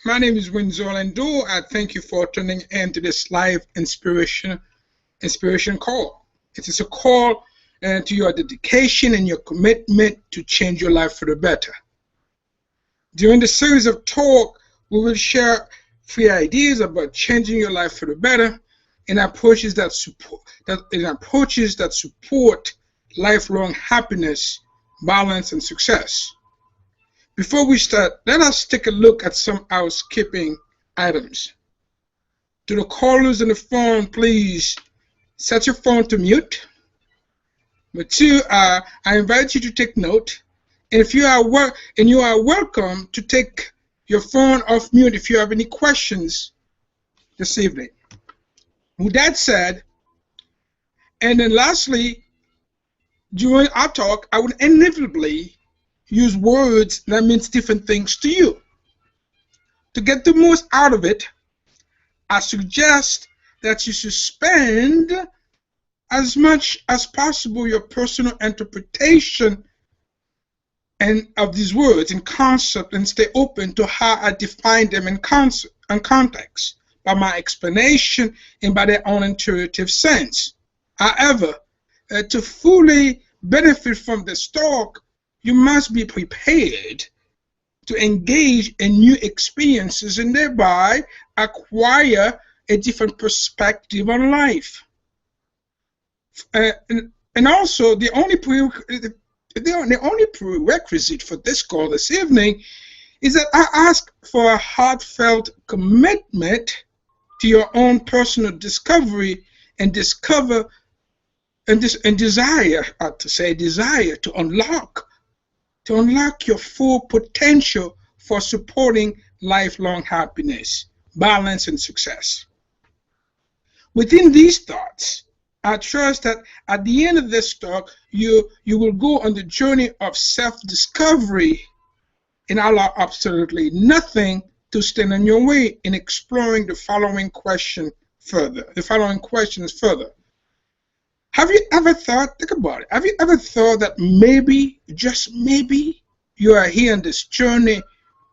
My name is Windsor Lando. I thank you for tuning in to this live inspiration call. It is a call to your dedication and your commitment to change your life for the better. During the series of talk, we will share free ideas about changing your life for the better and approaches that support lifelong happiness, balance, and success. Before we start, let us take a look at some housekeeping items. To the callers on the phone, please set your phone to mute. But two, I invite you to take note. And if you are welcome to take your phone off mute if you have any questions this evening. With that said, and then lastly, during our talk, I would inevitably use words that means different things to you. To get the most out of it, I suggest that you suspend as much as possible your personal interpretation of these words in concept and stay open to how I define them in context by my explanation and by their own intuitive sense. However, to fully benefit from this talk, you must be prepared to engage in new experiences and thereby acquire a different perspective on life. And also, the only prerequisite for this call this evening is that I ask for a heartfelt commitment to your own personal discovery and desire to unlock your full potential for supporting lifelong happiness, balance, and success. Within these thoughts, I trust that at the end of this talk, you will go on the journey of self-discovery and allow absolutely nothing to stand in your way in exploring the following questions further. Have you ever thought, think about it, have you ever thought that maybe, just maybe, you are here on this journey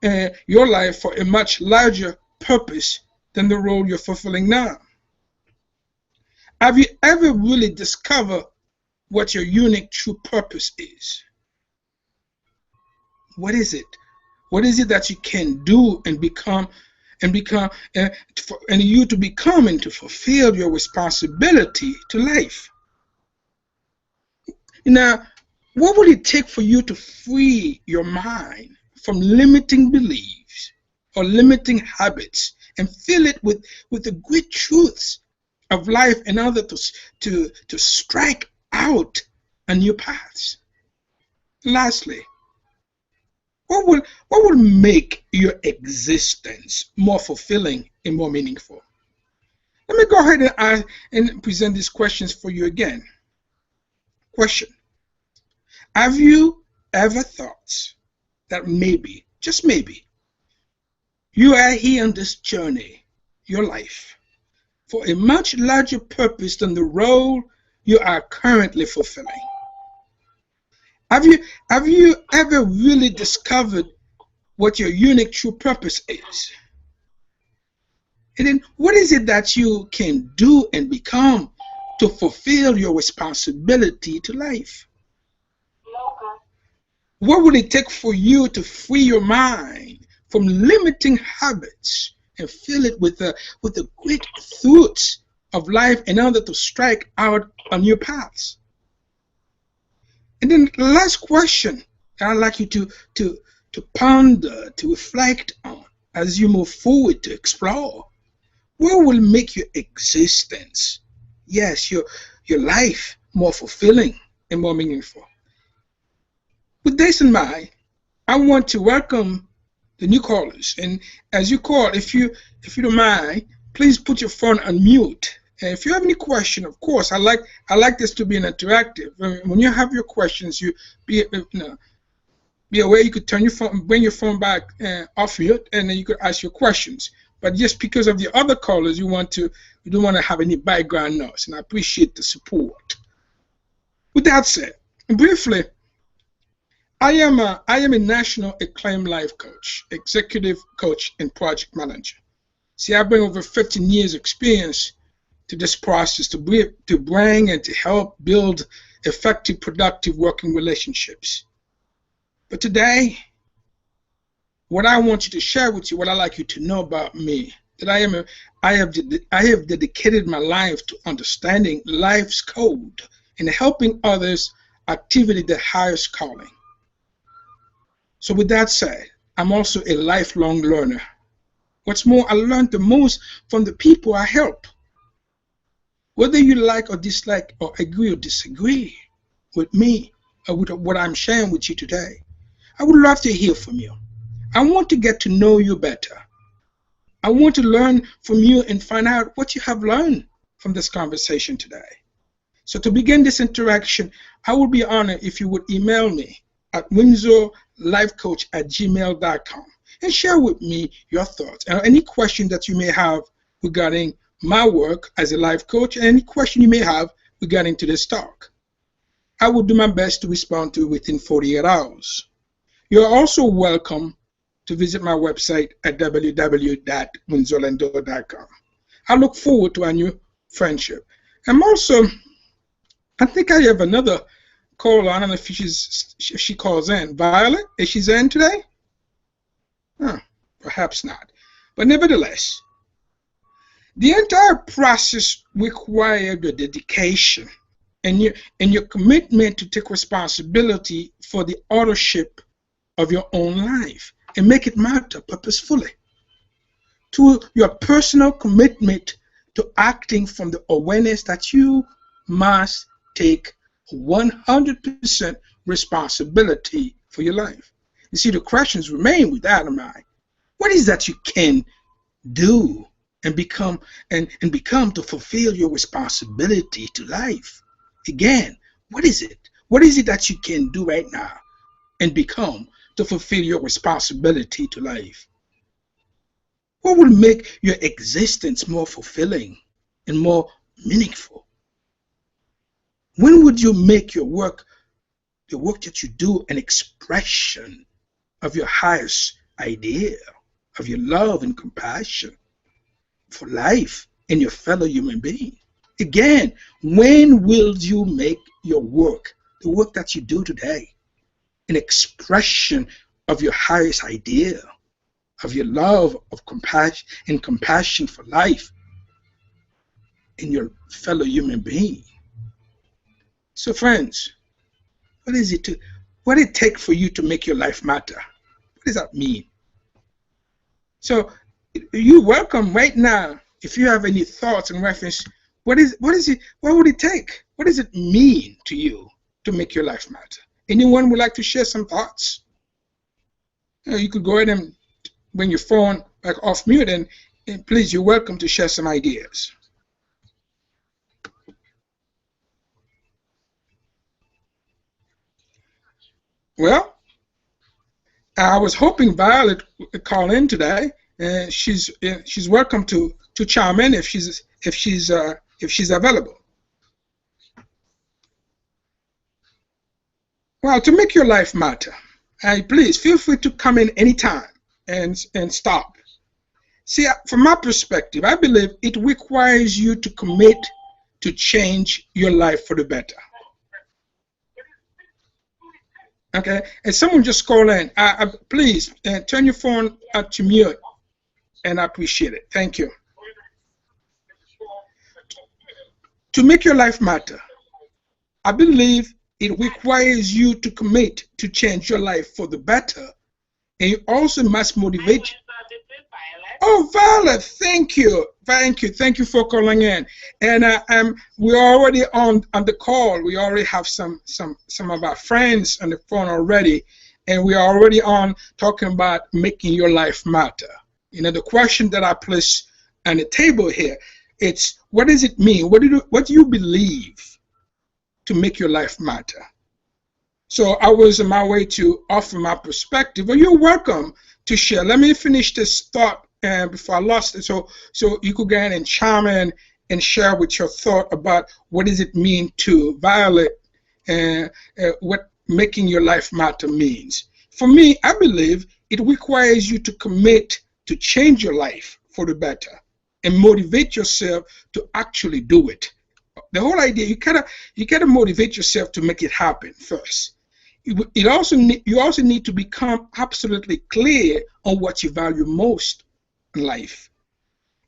in your life for a much larger purpose than the role you're fulfilling now? Have you ever really discovered what your unique true purpose is? What is it? What is it that you can do and become and you to become and to fulfill your responsibility to life? Now, what will it take for you to free your mind from limiting beliefs or limiting habits and fill it with the great truths of life in order to strike out on new paths? Lastly, what will make your existence more fulfilling and more meaningful? Let me go ahead and present these questions for you again. Question: have you ever thought that maybe, just maybe, you are here on this journey, your life, for a much larger purpose than the role you are currently fulfilling? Have you ever really discovered what your unique true purpose is? And then what is it that you can do and become to fulfill your responsibility to life? What will it take for you to free your mind from limiting habits and fill it with the great fruits of life in order to strike out on your paths? And then the last question I'd like you to ponder, to reflect on as you move forward to explore: what will make your existence, yes, your life, more fulfilling and more meaningful? With this in mind, I want to welcome the new callers. And as you call, if you don't mind, please put your phone on mute. And if you have any question, of course, I like this to be an interactive. When you have your questions, you be aware you could turn your phone, bring your phone back off mute, and then you could ask your questions. But just because of the other callers, you don't want to have any background noise, and I appreciate the support. With that said, briefly, I am a national acclaimed life coach, executive coach, and project manager. See, I bring over 15 years experience to this process to bring and to help build effective, productive working relationships. But today, what I want you to share with you, what I'd like you to know about me, that I have dedicated my life to understanding life's code and helping others activate their highest calling. So with that said, I'm also a lifelong learner. What's more, I learned the most from the people I help. Whether you like or dislike or agree or disagree with me or with what I'm sharing with you today, I would love to hear from you. I want to get to know you better. I want to learn from you and find out what you have learned from this conversation today. So to begin this interaction, I would be honored if you would email me at windsorlifecoach@gmail.com and share with me your thoughts and any question that you may have regarding my work as a life coach and any question you may have regarding to this talk. I will do my best to respond to it within 48 hours. You're also welcome to visit my website at www.windsorlando.com. I look forward to our new friendship. I think I have another caller. I don't know if she calls in. Violet, is she in today? Perhaps not. But nevertheless, the entire process requires your dedication and your commitment to take responsibility for the authorship of your own life and make it matter purposefully. To your personal commitment to acting from the awareness that you must take 100% responsibility for your life. You see, the questions remain with that in mind. What is that you can do and become to fulfill your responsibility to life? Again, what is it? What is it that you can do right now and become to fulfill your responsibility to life? What will make your existence more fulfilling and more meaningful? When would you make your work that you do, an expression of your highest idea, of your love and compassion for life and your fellow human being? Again, when will you make your work, the work that you do today, an expression of your highest idea, of your love, of compassion and compassion for life and your fellow human being? So friends, what it take for you to make your life matter? What does that mean? So you're welcome right now. If you have any thoughts in reference, what would it take? What does it mean to you to make your life matter? Anyone would like to share some thoughts? You could go ahead and bring your phone back off mute and please, you're welcome to share some ideas. Well, I was hoping Violet would call in today, and she's welcome to chime in if she's available. Well, to make your life matter, please feel free to come in anytime and stop. See, from my perspective, I believe it requires you to commit to change your life for the better. Okay, and someone just called in. Please turn your phone to mute, and I appreciate it. Thank you. To make your life matter, I believe it requires you to commit to change your life for the better, and you also must motivate. Oh, Violet, thank you for calling in. And we're already on the call. We already have some of our friends on the phone already, and we are already on talking about making your life matter. You know, the question that I place on the table here, it's what does it mean? What do you believe to make your life matter? So I was on my way to offer my perspective. Well, you're welcome to share. Let me finish this thought before I lost it. So you could go ahead and chime in and share with your thought about what does it mean to Violet and what making your life matter means. For me, I believe it requires you to commit to change your life for the better and motivate yourself to actually do it. The whole idea, you gotta motivate yourself to make it happen first. You also need to become absolutely clear on what you value most in life.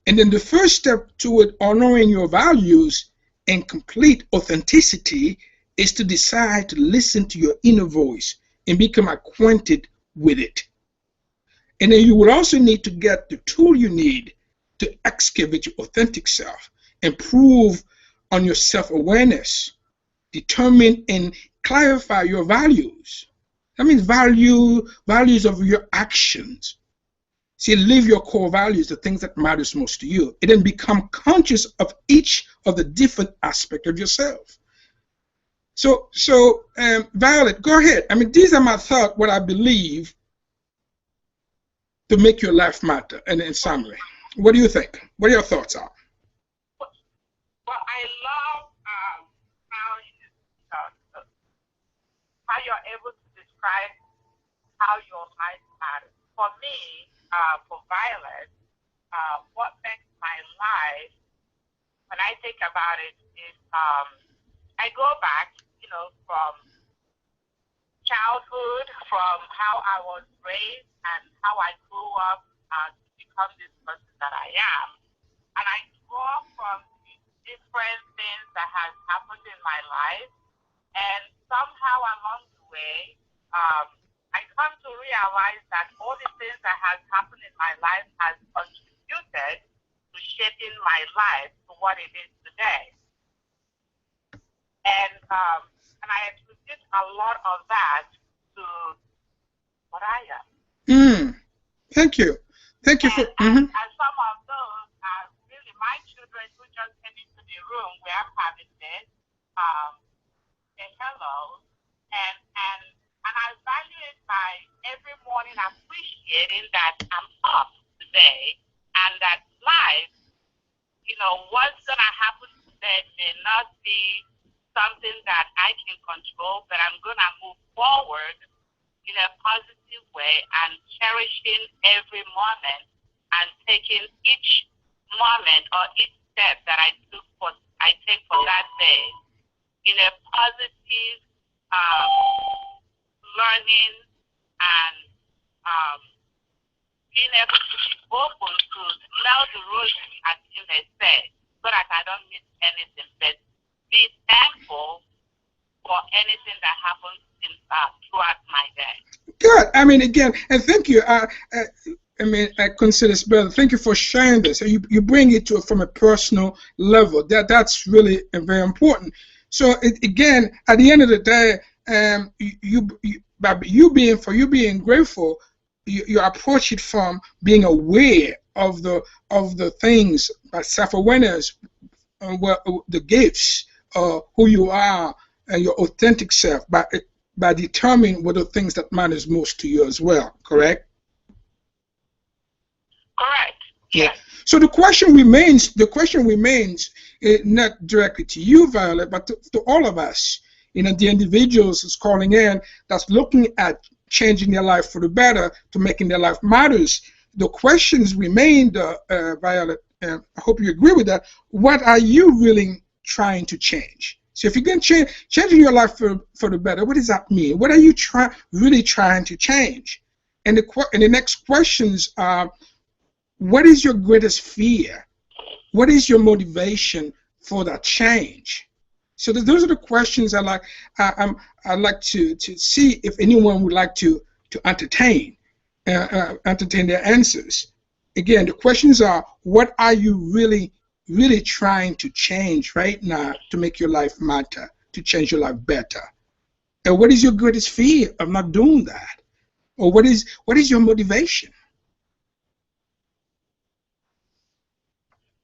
And then the first step toward honoring your values and complete authenticity is to decide to listen to your inner voice and become acquainted with it. And then you will also need to get the tool you need to excavate your authentic self, improve on your self-awareness, determine and clarify your values. That means values of your actions. See, live your core values, the things that matters most to you, and then become conscious of each of the different aspects of yourself. So, Violet, go ahead. I mean, these are my thoughts, what I believe to make your life matter. And in summary, what do you think? What are your thoughts are? Well, I love how you're able to describe how your life matters. For me, for Violet, what makes my life, when I think about it, is I go back, from childhood, from how I was raised and how I grew up to become this person that I am. And I draw from the different things that has happened in my life. And somehow along the way, I come to realize that all the things that has happened in my life has contributed to shaping my life to what it is today. And I attribute a lot of that to what I am. Thank you. Thank you for. And some of those are really my children who just came into the room where I'm having this. Say hello, and I value it by every morning appreciating that I'm up today and that life, what's gonna happen today may not be something that I can control, but I'm gonna move forward in a positive way and cherishing every moment and taking each moment or each step that I take for that day in a positive learning and being able to be open to smell the roses, as you may say, so that I don't miss anything, but be thankful for anything that happens throughout my day. Good. I mean, again, and thank you. I consider this, brother. Thank you for sharing this. You bring it from a personal level. That's really very important. So again, at the end of the day, by you being grateful, you approach it from being aware of the things, by self-awareness, the gifts, who you are, and your authentic self, by determining what are the things that matters most to you as well. Correct? Correct. Yeah. So the question remains, not directly to you, Violet, but to all of us. The individuals that's calling in, that's looking at changing their life for the better, to making their life matters. The questions remain, Violet, and I hope you agree with that. What are you really trying to change? So if you're going to changing your life for the better, what does that mean? What are you really trying to change? And the next questions are, what is your greatest fear? What is your motivation for that change? So those are the questions I like to see if anyone would like to entertain their answers. Again, the questions are, what are you really trying to change right now to make your life matter, to change your life better? And what is your greatest fear of not doing that? Or what is your motivation?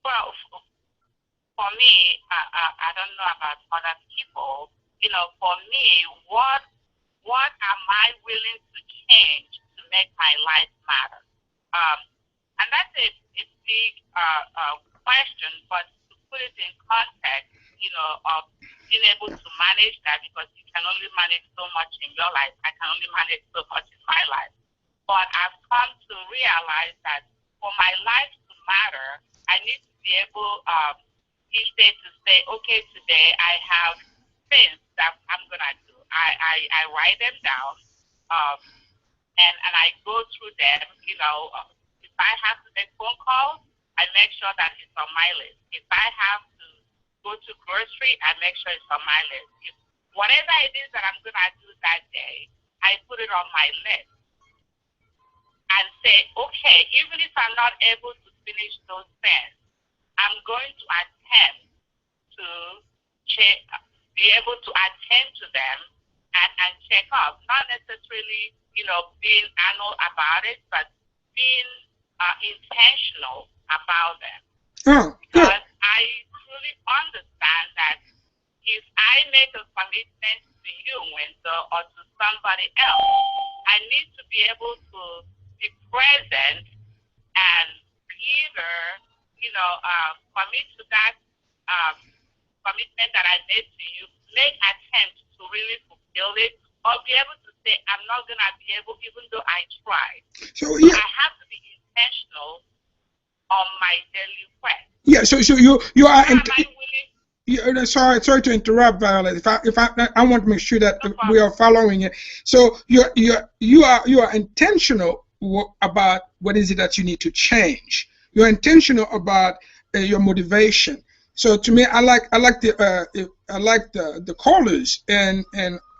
Well, for me, I don't know about other people. For me, what am I willing to change to make my life matter? And that's a big question, but to put it in context, of being able to manage that, because you can only manage so much in your life. I can only manage so much in my life. But I've come to realize that for my life to matter, I need to be able each day to say, okay, today I have things that I'm going to do. I write them down, and I go through them. If I have to make phone calls, I make sure that it's on my list. If I have to go to grocery, I make sure it's on my list. Whatever it is that I'm going to do that day, I put it on my list and say, okay, even if I'm not able to finish those things, I'm going to attempt to be able to attend to them and check up. Not necessarily, being anal about it, but being intentional about them. Oh, good. Because I truly understand that if I make a commitment to you, Winsor, or to somebody else, I need to be able to be present and either, commit to that commitment that I made to you, make attempts to really fulfill it, or be able to say, I'm not going to be able, even though I tried. So yeah. I have to be intentional on my daily quest. Yeah. So you are. Am I willing? Yeah, sorry to interrupt, Violet. I want to make sure that we are following it. So you are intentional about what is it that you need to change. You're intentional about your motivation. So to me, I like the callers and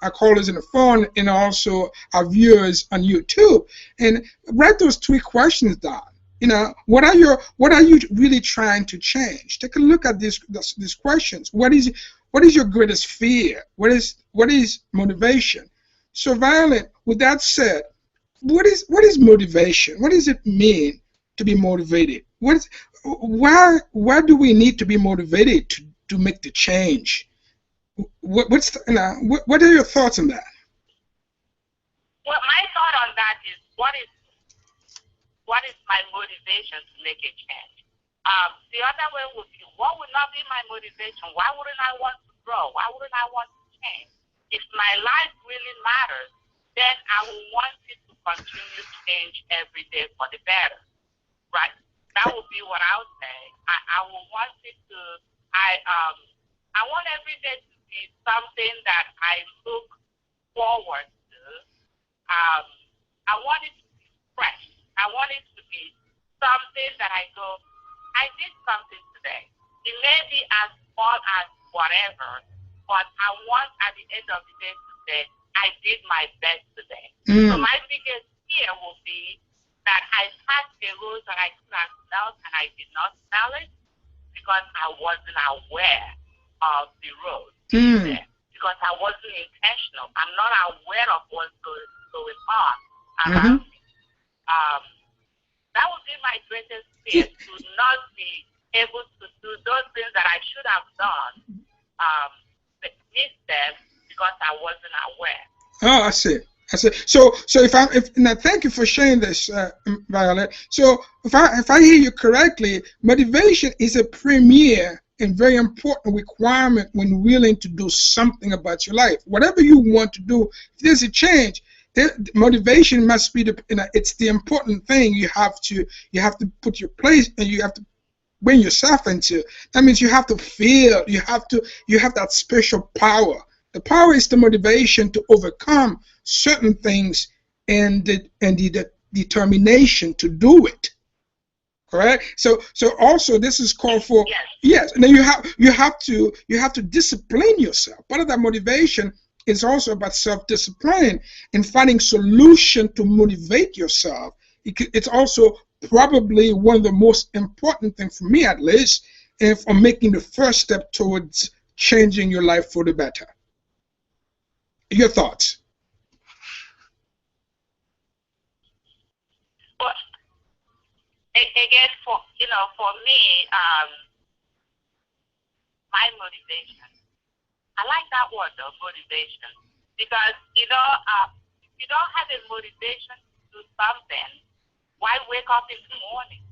our callers in the phone, and also our viewers on YouTube, and write those 3 questions down. What are you really trying to change? Take a look at these questions. What is your greatest fear? What is motivation? So, Violet, with that said, what is motivation? What does it mean to be motivated? Why do we need to be motivated to make the change? What are your thoughts on that? Well, my thought on that is what is my motivation to make a change? The other way would be, what would not be my motivation? Why wouldn't I want to grow? Why wouldn't I want to change? If my life really matters, then I will want it to continue to change every day for the better, right? That would be what I would say. I will want it to. I want every day to be something that I look forward to. I want it to be fresh. I want it to be something that I go, I did something today. It may be as small as whatever, but I want at the end of the day to say, I did my best today. So my biggest fear will be that I passed a road that I could have smelled and I did not smell it because I wasn't aware of the road there, because I wasn't intentional. I'm not aware of what's going on around me. That would be my greatest fear, to not be able to do those things that I should have done, miss them because I wasn't aware. Oh, I see. So now thank you for sharing this, Violet. So if I hear you correctly, motivation is a premier and very important requirement when willing to do something about your life. Whatever you want to do, if there's a change, motivation must be it's the important thing. You have to put your place, and you have to bring yourself into. That means you have to feel. You have that special power. The power is the motivation to overcome certain things, and the determination to do it. Correct. So also this is called for. Yes. And then you have to discipline yourself. Part of that motivation is also about self-discipline and finding solution to motivate yourself. It's also probably one of the most important things for me, at least, and for making the first step towards changing your life for the better. Your thoughts? Well, again, for me, my motivation. I like that word, though, motivation, because if you don't have a motivation to do something, why wake up in the morning?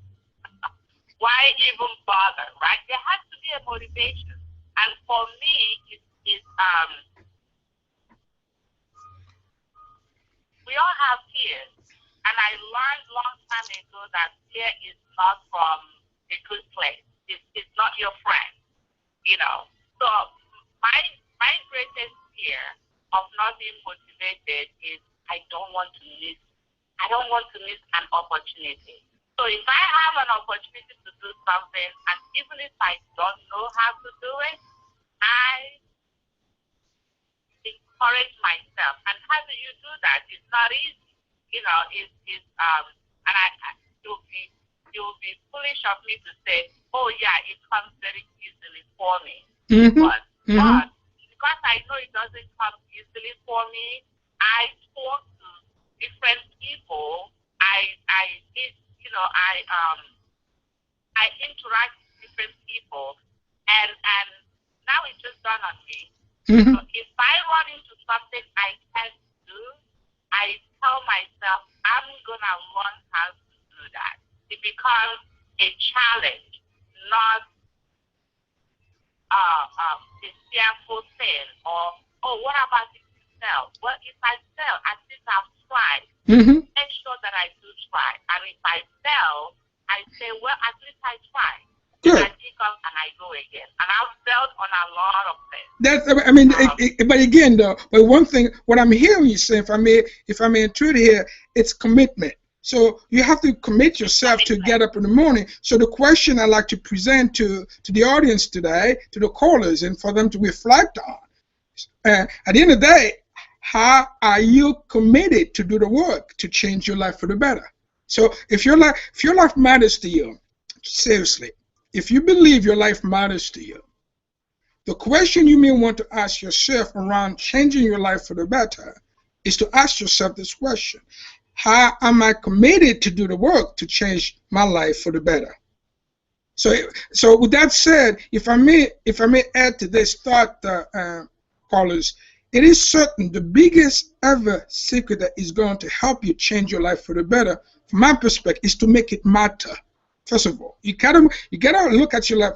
Why even bother, right? There has to be a motivation. And for me, we all have fears. And I learned long time ago that fear is not from a good place. It's not your friend, you know. So my greatest fear of not being motivated is I don't want to miss an opportunity. So if I have an opportunity to do something, and even if I don't know how to do it, I encourage myself. And how do you do that? It's not easy. You know, and you'll be foolish of me to say, oh yeah, it comes very easily for me. But because I know it doesn't come easily for me, I talk to different people. I interact with different people, and now it just dawned on me. So if I run into something I can't do, I tell myself I'm gonna learn how to do that. It becomes a challenge, not a fearful thing. Or, oh, what about if you fail? Well, if I fail, at least I've tried. Make sure that I do try. And if I fail, I say, well, at least I tried. Good. I pick up and I go again. And I've failed on a lot of things. That's, I mean, but again, though, but one thing, what I'm hearing you say, if I may intrude here, it's commitment. So you have to commit yourself to get up in the morning. So the question I like to present to the audience today, to the callers, and for them to reflect on, at the end of the day, how are you committed to do the work to change your life for the better? So if your life matters to you, seriously, if you believe your life matters to you, the question you may want to ask yourself around changing your life for the better is to ask yourself this question: how am I committed to do the work to change my life for the better? So with that said, if I may add to this thought, callers, it is certain the biggest ever secret that is going to help you change your life for the better, from my perspective, is to make it matter. First of all, you gotta look at your life.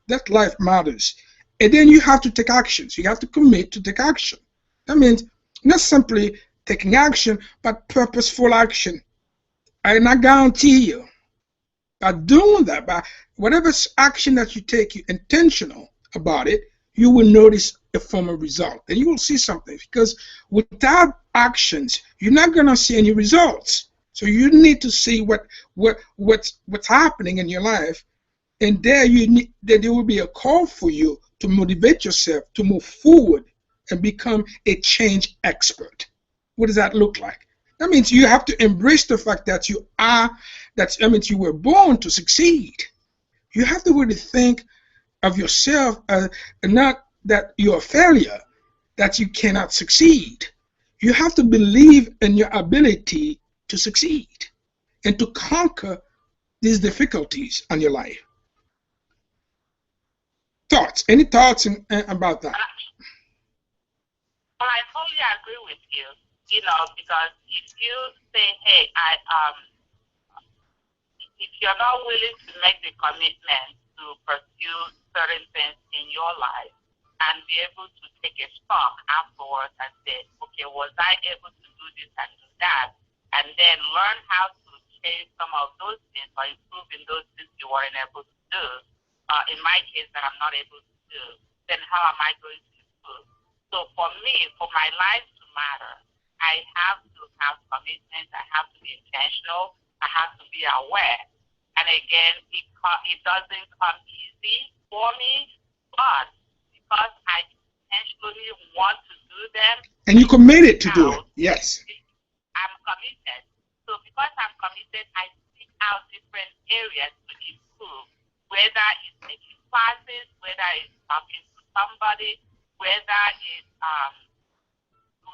That life matters, and then you have to take actions. You have to commit to take action. That means not simply taking action, but purposeful action. And I guarantee you, by doing that, by whatever action that you take, you're intentional about it, you will notice a form of result, and you will see something. Because without actions, you're not going to see any results. So you need to see what's happening in your life, and there will be a call for you to motivate yourself to move forward and become a change expert. What does that look like? That means you have to embrace the fact that that means you were born to succeed. You have to really think of yourself and not that you're a failure, that you cannot succeed. You have to believe in your ability to succeed and to conquer these difficulties in your life. Thoughts? Any thoughts about that? Well, I totally agree with you. You know, because if you say, hey, if you're not willing to make the commitment to pursue certain things in your life and be able to take a stock afterwards and say, okay, was I able to do this and do that, and then learn how to change some of those things or improve in those things you weren't able to do, in my case that I'm not able to do, then how am I going to improve? So for me, for my life to matter, I have to have commitment. I have to be intentional. I have to be aware. And again, it doesn't come easy for me, but because I intentionally want to do them. And you committed to do it. Yes. I'm committed. So because I'm committed, I seek out different areas to improve, whether it's taking classes, whether it's talking to somebody, whether it's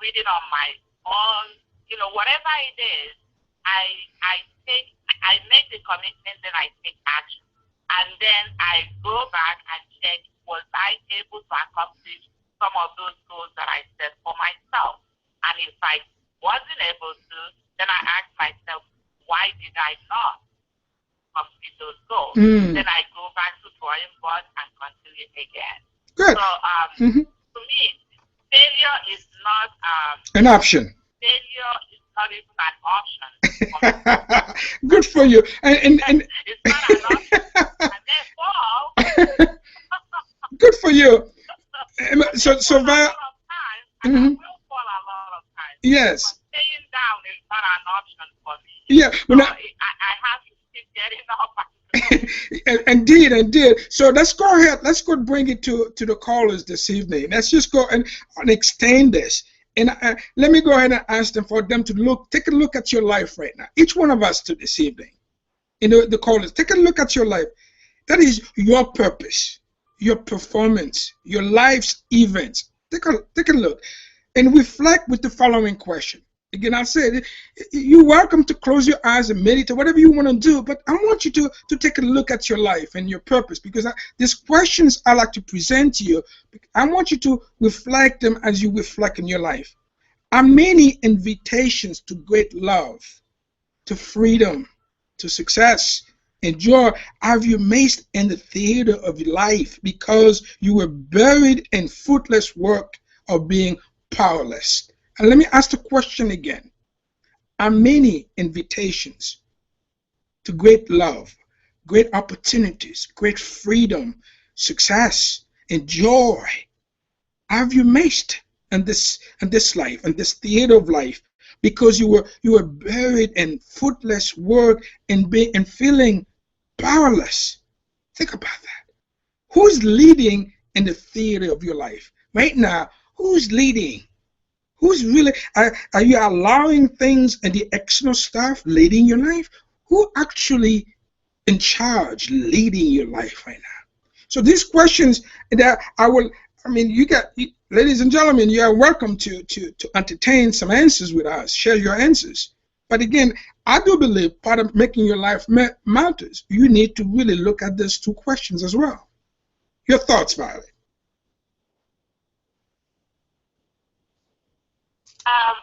reading on my own, whatever it is, I make the commitment, then I take action. And then I go back and check, was I able to accomplish some of those goals that I set for myself? And if I wasn't able to, then I ask myself, why did I not complete those goals? Then I go back to drawing board and continue again. Good. Hmm. To me, failure is not An option. failure is not even an option for me. Good for you. And It's not an option. And therefore, good for you. I So may so fall a Val, lot of times, and I mhm, will fall a lot of times. yes. But staying down is not an option for me. Yeah. So When I, I have to keep getting up. Indeed. So let's go ahead. Let's go bring it to the callers this evening. Let's just go and extend this. And let me go ahead and ask them for them to take a look at your life right now. Each one of us to this evening. The callers, take a look at your life. That is your purpose, your performance, your life's events. Take a look and reflect with the following question. Again, I said you're welcome to close your eyes and meditate, whatever you want to do, but I want you to take a look at your life and your purpose, because these questions I like to present to you. I want you to reflect them as you reflect in your life. Are many invitations to great love, to freedom, to success and joy have you missed in the theater of your life because you were buried in fruitless work of being powerless? And let me ask the question again. Are many invitations to great love, great opportunities, great freedom, success, and joy have you missed in this life, in this theater of life, because you were buried in fruitless work and feeling powerless? Think about that. Who's leading in the theater of your life right now? Who's leading? Who's really are you allowing things and the external stuff leading your life? Who actually in charge leading your life right now? So these questions that ladies and gentlemen, you are welcome to entertain some answers with us, share your answers. But again, I do believe part of making your life matters. You need to really look at these two questions as well. Your thoughts, Violet? Um,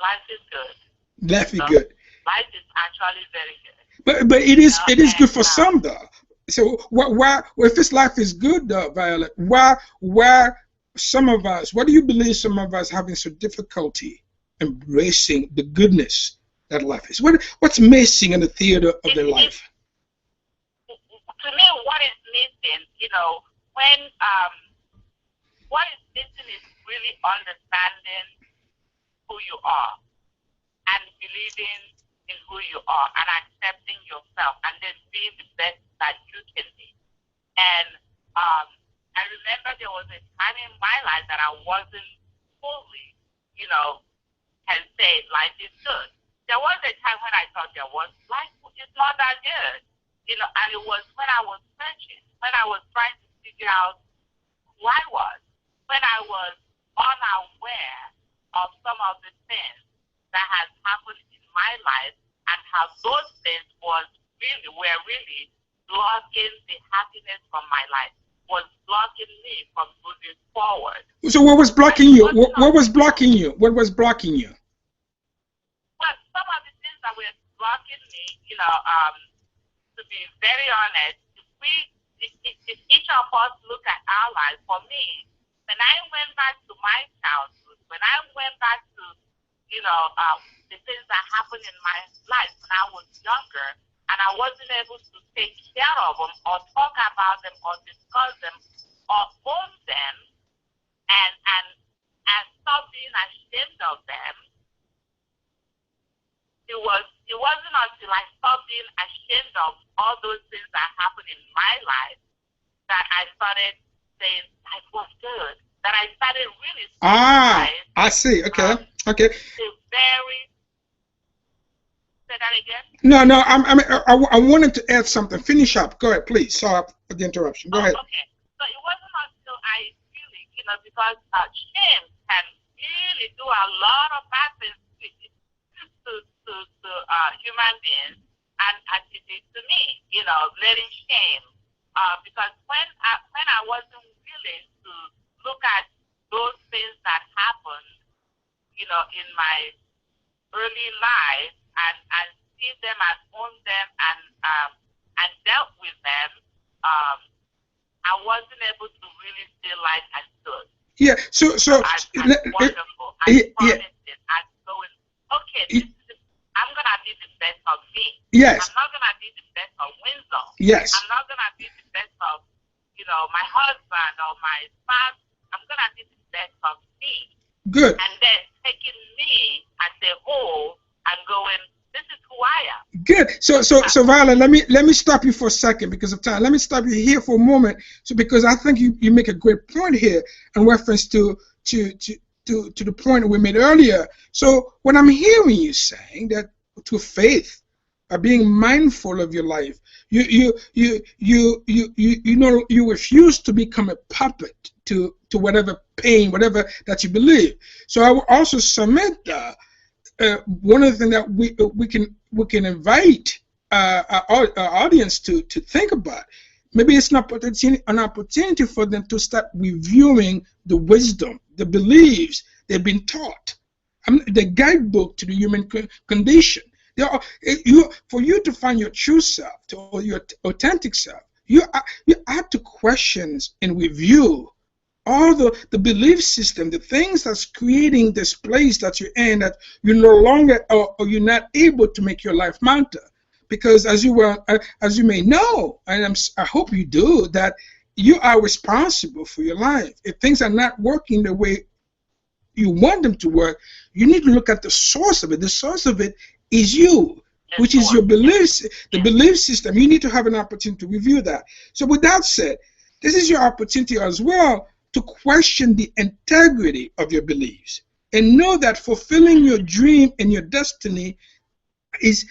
life is good. Life is So good, life is actually very good. but it is know, it is good and for some though. So why if this life is good though, Violet? Why some of us? Why do you believe some of us having so difficulty embracing the goodness that life is? What's missing in the theater of their life? To me, what is missing, when what is missing is really understanding who you are and believing in who you are and accepting yourself and then being the best that you can be. And I remember there was a time in my life that I wasn't fully, can say life is good. There was a time when I thought life is not that good, and it was when I was searching, when I was trying to figure out who I was, when I was unaware of some of the things that has happened in my life and how those things were really blocking the happiness from my life, was blocking me from moving forward. So what was blocking you? What was blocking you? What was blocking you? Well, some of the things that were blocking me, to be very honest, if each of us look at our life, for me, when I went back to my childhood, when I went back to, the things that happened in my life when I was younger, and I wasn't able to take care of them or talk about them or discuss them or own them and stop being ashamed of them, it wasn't until I stopped being ashamed of all those things that happened in my life that I started saying life was good. That I started really I see. Okay. Okay. Say that again? No. I wanted to add something. Finish up. Go ahead, please. Sorry for the interruption. Go ahead. Okay. So it wasn't until I really, because shame can really do a lot of bad things to human beings, and as it did to me, letting shame. Because when I wasn't willing to look at those things that happened, in my early life and see them and own them and dealt with them, I wasn't able to really feel like I stood. Yeah. So wonderful. I promised it. I'm going. Okay. I'm gonna be the best of me. Yes. I'm not gonna be the best of Windsor. Yes. I'm not gonna be the best of, my husband or my spouse. I'm gonna be the best of me. Good. And then taking me as a whole and going, this is who I am. Good. So Viola, let me stop you for a second because of time. Let me stop you here for a moment. So because I think you make a great point here in reference to the point we made earlier. So what I'm hearing you saying that to faith, by being mindful of your life, you refuse to become a puppet to whatever pain, whatever that you believe. So I will also submit one of the things that we can invite our audience to think about. Maybe it's an opportunity for them to start reviewing the wisdom, the beliefs they've been taught, the guidebook to the human condition. For you to find your true self, or your authentic self, you have to question and review all the belief system, the things that's creating this place that you're in, that you're no longer, or you're not able to make your life matter. Because as you may know, and I hope you do, that you are responsible for your life. If things are not working the way you want them to work, you need to look at the source of it. The source of it is you, which is your beliefs, the belief system. You need to have an opportunity to review that. So with that said, this is your opportunity as well to question the integrity of your beliefs and know that fulfilling your dream and your destiny is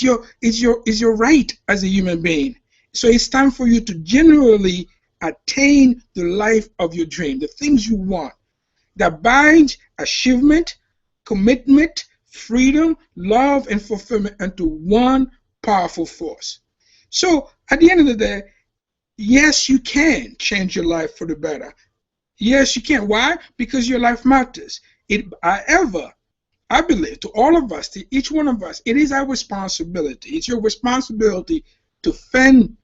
your right as a human being. So it's time for you to genuinely attain the life of your dream, the things you want, that binds achievement, commitment, freedom, love, and fulfillment into one powerful force. So at the end of the day, yes, you can change your life for the better. Yes, you can. Why? Because your life matters. However, I believe to all of us, to each one of us, it is our responsibility. It's your responsibility to fan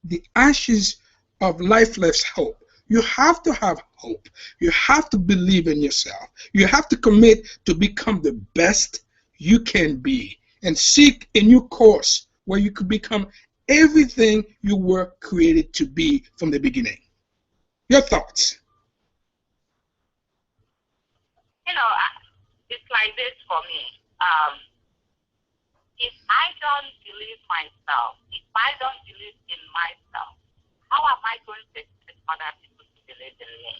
the ashes of lifeless hope. You have to have hope. You have to believe in yourself. You have to commit to become the best you can be and seek a new course where you could become everything you were created to be from the beginning. Your thoughts? It's like this for me. If I don't believe myself, if I don't believe in myself, how am I going to expect other people to believe in me?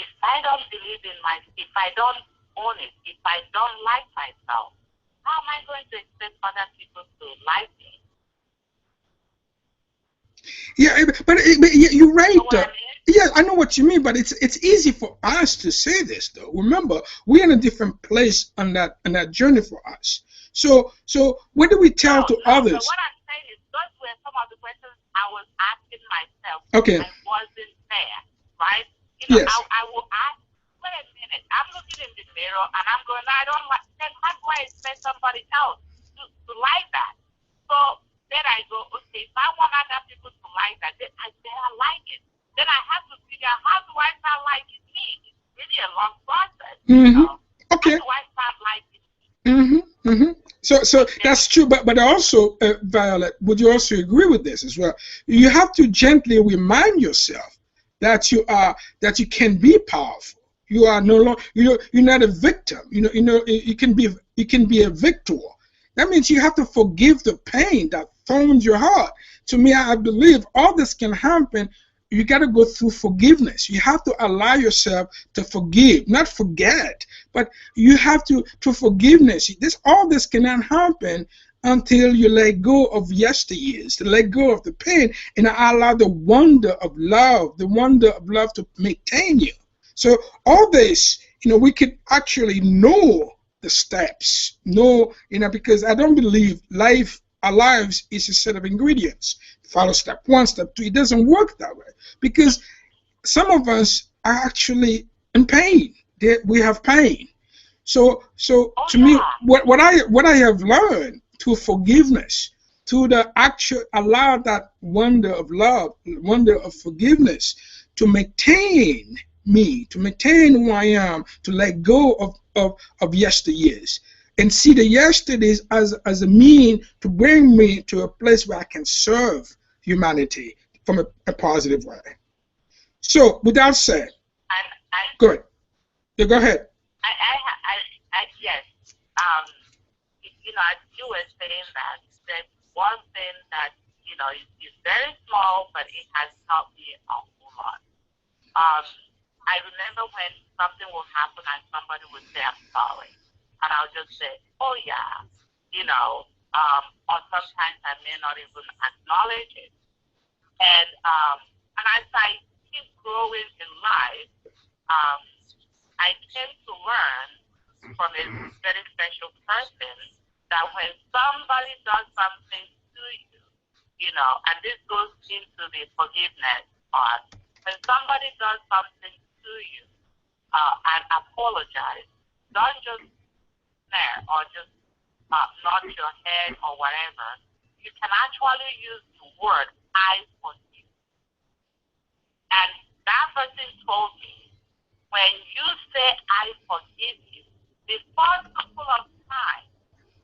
If I don't believe in myself, if I don't own it, if I don't like myself, how am I going to expect other people to like me? Yeah, but you're right. Yeah, I know what you mean, but it's easy for us to say this, though. Remember, we're in a different place on that journey for us. So what do we tell to others? So what I'm saying is, those were some of the questions I was asking myself. Okay. I wasn't there, right? Yes. I will ask, wait a minute, I'm looking in the mirror and I'm going, I don't like, then how do I expect somebody else to like that? So then I go, okay, if I want other people to like that, then I better like it. Then I have to figure out, how do I start liking me? It's really a long process. Okay. How do I start liking me? me? So that's true, but also, Violet, would you also agree with this as well? You have to gently remind yourself that you can be powerful. You are no longer, you're not a victim. You can be a victor. That means you have to forgive the pain that thorns your heart. To me, I believe all this can happen. You got to go through forgiveness. You have to allow yourself to forgive, not forget, but you have to forgiveness. All this cannot happen until you let go of yesteryears, to let go of the pain, and allow the wonder of love to maintain you. So all this, we could actually know the steps, because I don't believe our lives is a set of ingredients. Follow step 1, step 2. It doesn't work that way, because some of us are actually in pain. We have pain. So to me, what I have learned through forgiveness, through the actual allow that wonder of love, wonder of forgiveness to maintain me, to maintain who I am, to let go of yesteryears and see the yesterdays as a mean to bring me to a place where I can serve humanity from a positive way. So, with that said, good. Yeah, go ahead. Yes. As you were saying that, there's one thing that, is very small, but it has helped me a whole lot. I remember when something will happen and somebody would say, I'm sorry. And I'll just say, oh, yeah, or sometimes I may not even acknowledge it. And as I keep growing in life, I tend to learn from a very special person that when somebody does something to you, and this goes into the forgiveness part, when somebody does something to you and apologize, don't just snare or just nod your head or whatever. You can actually use the word, I forgive. And that person told me, when you say, I forgive you, the first couple of times,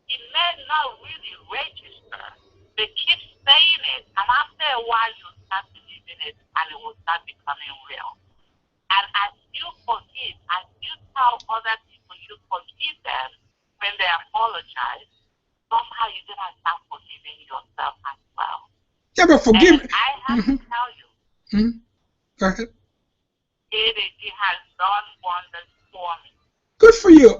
it may not really register. They keep saying it, and after a while, you start believing it, and it will start becoming real. And as you forgive, as you tell other people you forgive them when they apologize, somehow you're going to start forgiving yourself as well. Yeah, but forgive me. I have to tell you. Go ahead. It has done wonders for me. Good for you.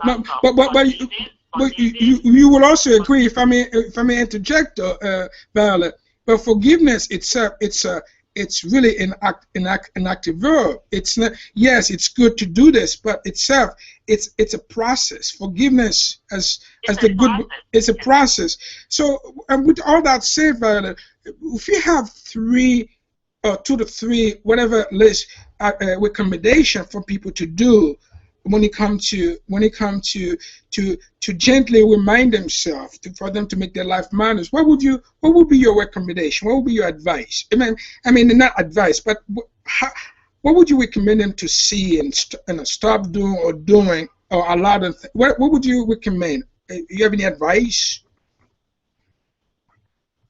But you will also agree, if I may interject, Violet. But forgiveness itself, it's really an active verb. It's not. Yes, it's good to do this, but itself, it's a process. Forgiveness as the good, it's a process. So, and with all that said, Violet, if you have 2 to 3, whatever list recommendation for people to do when it comes to gently remind themselves for them to make their life matters, what would be your recommendation? What would be your advice? I mean not advice, but what would you recommend them to see and stop doing or allow them? What would you recommend? You have any advice?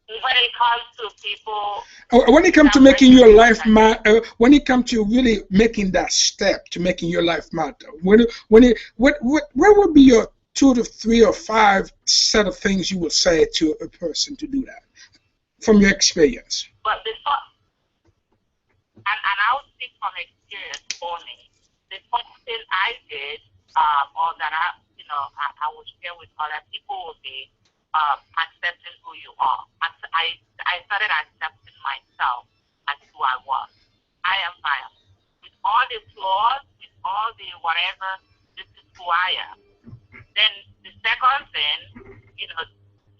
When it comes to people, when it comes to making your life matter, when it comes to really making that step to making your life matter, what would be your 2 to 3 or 5 set of things you would say to a person to do that from your experience? But before, and I'll speak from experience only. The first thing I did, or that I would share with other people would be accepting who you are. I started accepting myself as who I was. I am Maya. With all the flaws, with all the whatever, this is who I am. Then the second thing,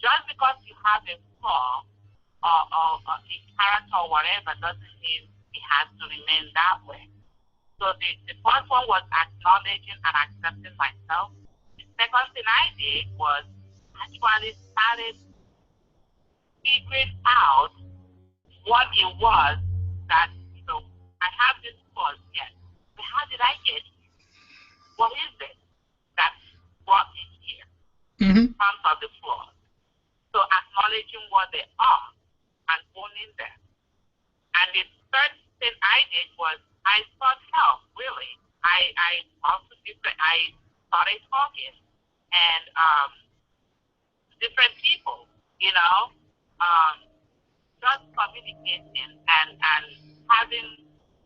just because you have a flaw or a character or whatever doesn't mean it has to remain that way. So the first one was acknowledging and accepting myself. The second thing I did was actually started figuring out what it was that, I have this flaws, yes. But how did I get here? What is it that brought me here? In terms of the flaws. So acknowledging what they are and owning them. And the third thing I did was I sought help, really. I also I started talking and different people, just communicating and having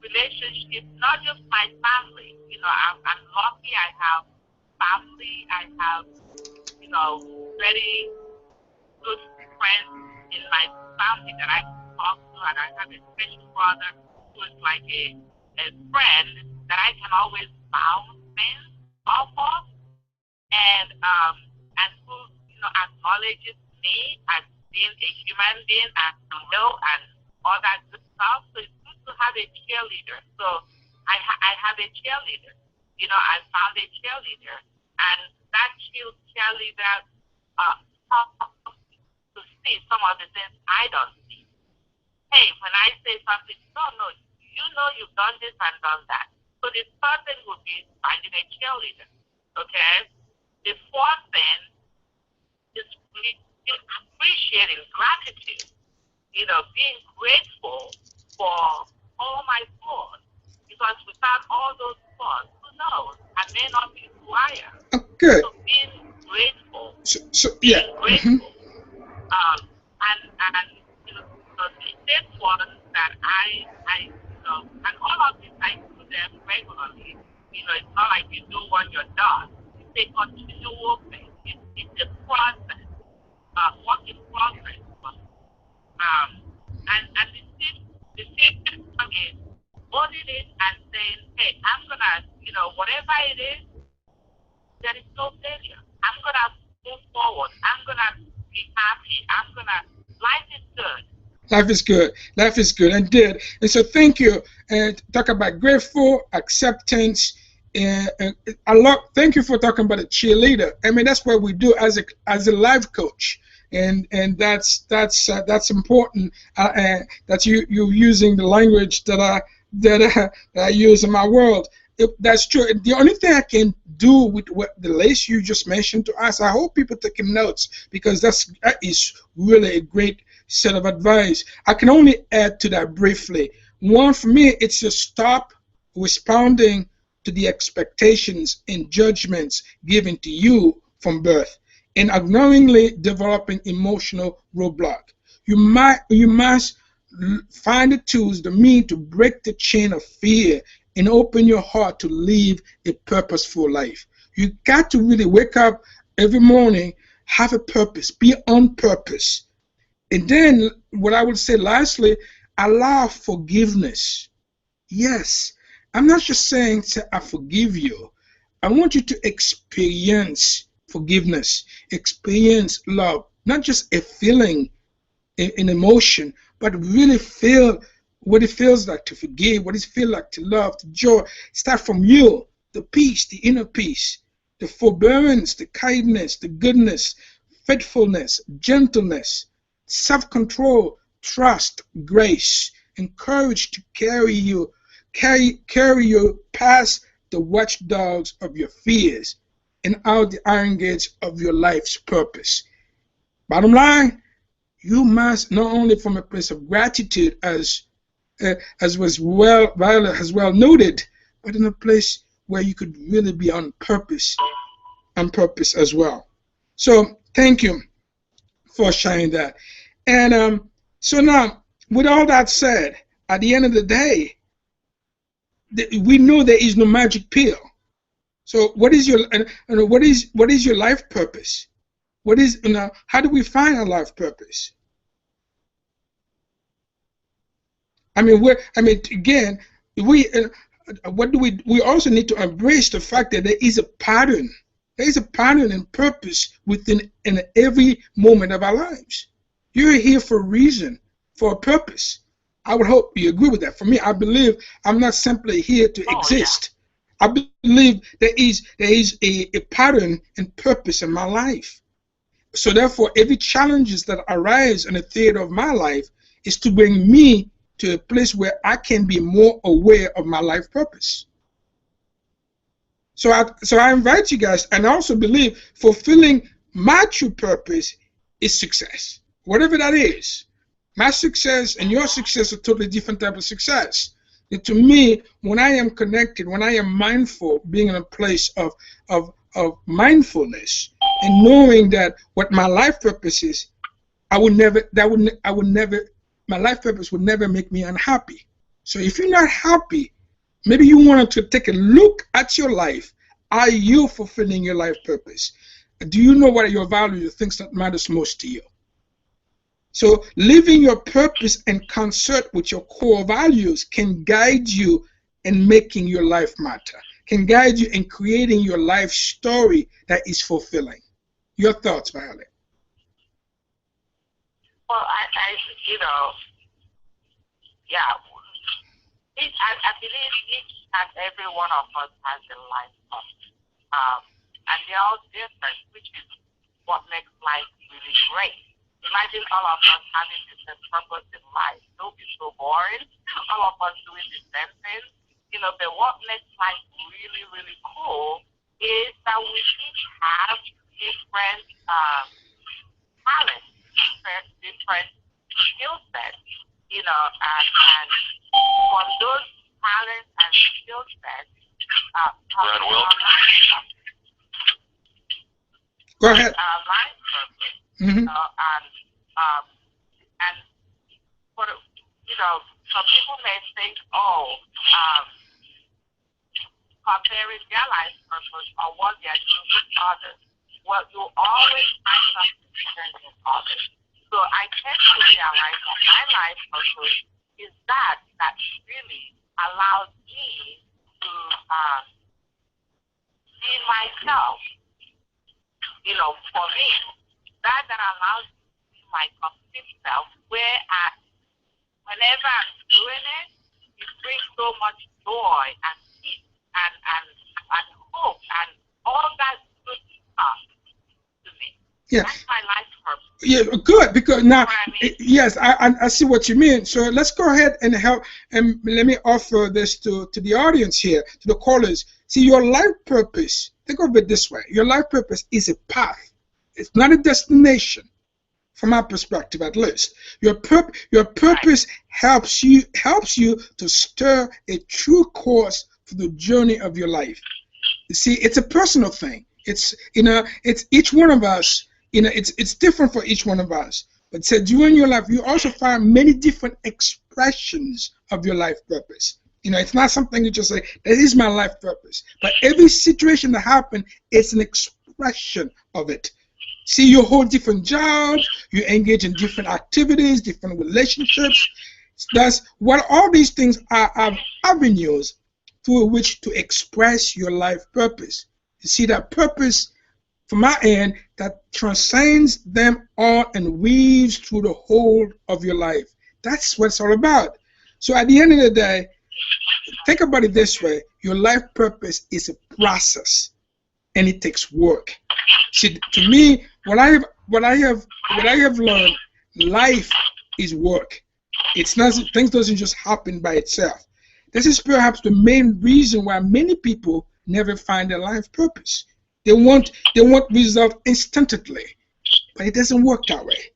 relationships, not just my family. I'm lucky I have family, I have, very good friends in my family that I can talk to, and I have a special brother who is like a friend that I can always bounce things off of, and who acknowledges me as being a human being and real and all that good stuff. So it's good to have a cheerleader. So I have a cheerleader. I found a cheerleader, and that cheerleader helped see some of the things I don't see. Hey, when I say something, no, you know you've done this and done that. So the third thing would be finding a cheerleader. Okay? The fourth thing is appreciating gratitude. You know, being grateful for all my flaws. Because without all those flaws, who knows? I may not be who I am. Okay. So being grateful. Yeah. Grateful. And you know, this one that I you know, and all of this I do them regularly. You know, it's not like you do when you're done. It's a continual thing. It's a process. Work in progress. And the fifth one is owning it and saying, hey, I'm gonna, you know, whatever it is, there is no failure. I'm gonna move forward. I'm gonna be happy. Life is good. Life is good. Life is good, and did. And so, thank you. And talk about grateful, acceptance, and I love. Thank you for talking about a cheerleader. I mean, that's what we do as a life coach, and that's important. That you're using the language that I use in my world. That's true. The only thing I can do with what the list you just mentioned to us, I hope people taking notes, because that is really a great set of advice. I can only add to that briefly. One, for me, it's to stop responding to the expectations and judgments given to you from birth, and unknowingly developing emotional roadblock. You must find the tools, the means to break the chain of fear and open your heart to live a purposeful life. You got to really wake up every morning, have a purpose, be on purpose. And then what I would say lastly, allow forgiveness. Yes, I'm not just saying say, I forgive you. I want you to experience forgiveness, experience love, not just a feeling, an emotion, but really feel what it feels like to forgive, what it feels like to love, to joy. Start from you, the peace, the inner peace, the forbearance, the kindness, the goodness, faithfulness, gentleness, self-control, trust, grace, and courage to carry you past the watchdogs of your fears and out the iron gates of your life's purpose. Bottom line, you must not only from a place of gratitude, as Viola has well noted, but in a place where you could really be on purpose as well. So thank you for sharing that. And so now, with all that said, at the end of the day, we know there is no magic pill. So what is your life purpose? How do we find our life purpose? Again, we also need to embrace the fact that there is a pattern. There is a pattern and purpose in every moment of our lives. You're here for a reason, for a purpose. I would hope you agree with that. For me, I believe I'm not simply here to exist. Yeah. I believe there is a pattern and purpose in my life. So therefore, every challenges that arise in the theater of my life is to bring me to a place where I can be more aware of my life purpose. So I invite you guys, and I also believe fulfilling my true purpose is success, whatever that is. My success and your success are totally different type of success. And to me, when I am connected, when I am mindful, being in a place of mindfulness and knowing that what my life purpose is, my life purpose would never make me unhappy. So if you're not happy, maybe you want to take a look at your life. Are you fulfilling your life purpose? Do you know what are your values, the things that matters most to you? So living your purpose in concert with your core values can guide you in making your life matter, can guide you in creating your life story that is fulfilling. Your thoughts, Violet? Well, I believe each and every one of us has a life purpose. And they're all different, which is what makes life really great. Imagine all of us having the same purpose in life. It will be so boring. All of us doing the same thing. But what makes life really, really cool is that we each have different talents, different skill sets, and from those talents and skill sets, go ahead. Life purpose, Mm-hmm. and for some people may think, comparing their life purpose or what they are doing with others. Well, you always find something different in others. So I tend to realize that my life purpose is that really allows me to see myself. For me, that allows me to see my complete self, where whenever I'm doing it, it brings so much joy and peace and hope and all that good stuff to me. Yeah. That's my life purpose. Yeah, good, because now, I mean? yes, I see what you mean. So let's go ahead and help, and let me offer this to the audience here, to the callers. See, your life purpose, think of it this way: your life purpose is a path. It's not a destination, from my perspective at least. Your purpose helps you to stir a true course for the journey of your life. You see, it's a personal thing. It's it's each one of us. It's different for each one of us. But said during your life, you also find many different expressions of your life purpose. It's not something you just say, that is my life purpose. But every situation that happens, it's an expression of it. See, you hold different jobs, you engage in different activities, different relationships. That's what all these things are avenues through which to express your life purpose. You see, that purpose, from my end, that transcends them all and weaves through the whole of your life. That's what it's all about. So at the end of the day, think about it this way: your life purpose is a process, and it takes work. See, to me, what I have learned, life is work. It's not, things doesn't just happen by itself. This is perhaps the main reason why many people never find their life purpose. They want result instantly, but it doesn't work that way.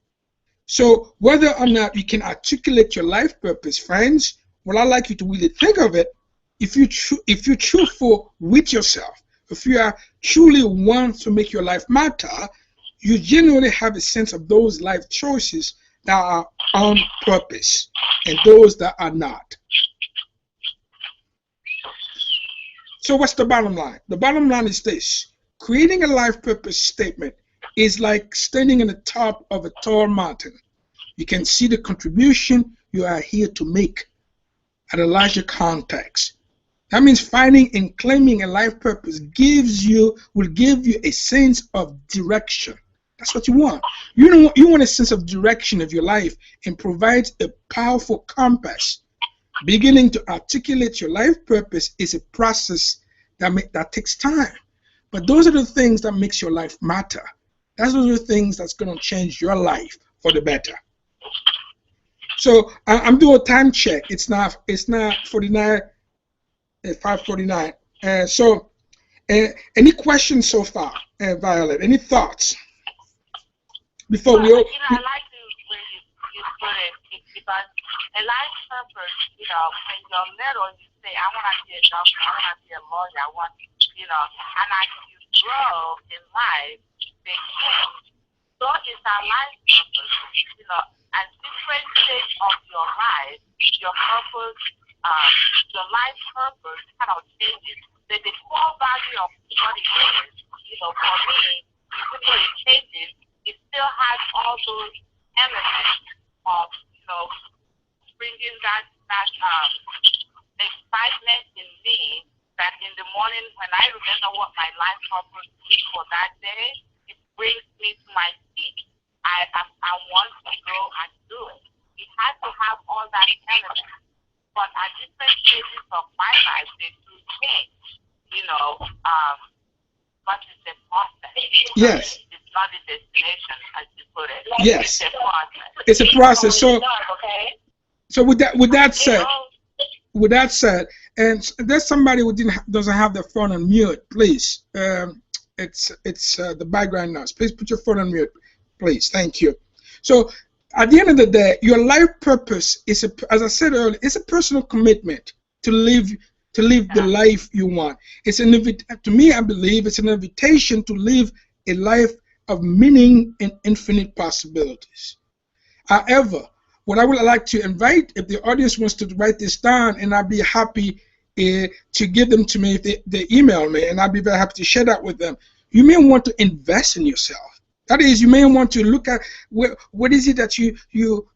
So whether or not you can articulate your life purpose, friends, what I'd like you to really think of it: if you're truthful with yourself, if you are truly want to make your life matter, you genuinely have a sense of those life choices that are on purpose and those that are not. So what's the bottom line? The bottom line is this: creating a life purpose statement is like standing on the top of a tall mountain. You can see the contribution you are here to make at a larger context. That means finding and claiming a life purpose will give you a sense of direction. That's what you want. You want a sense of direction of your life, and provides a powerful compass. Beginning to articulate your life purpose is a process that takes time. But those are the things that makes your life matter. Those are the things that's going to change your life for the better. So I'm doing a time check. It's not 49 at 5:49. So any questions so far, Violet? Any thoughts before we? I like the way you put it, because a life purpose, when you're little, you say, I want to be a doctor, I want to be a lawyer, I want, and as you grow in life, they change. So is our life purpose, at different stage of your life, your purpose, your life purpose kind of changes. The core value of what it is, for me, even though it changes, it still has all those elements of, bringing that excitement in me, that in the morning when I remember what my life purpose is for that day, it brings me to my feet. I want to go and do it. It has to have all that element. But at different stages of my life, they do change. But it's a process. Yes. It's not the destination, as you put it. Yes. It's a process. It's a process. So with that said, and there's somebody who doesn't have their phone on mute, please. It's the background noise. Please put your phone on mute, please. Thank you. So at the end of the day, your life purpose is, as I said earlier, it's a personal commitment to live the life you want. It's to me, I believe it's an invitation to live a life of meaning and infinite possibilities. However, what I would like to invite, if the audience wants to write this down, and I'd be happy to give them to me if they email me, and I'd be very happy to share that with them. You may want to invest in yourself. That is, you may want to look at what is it that you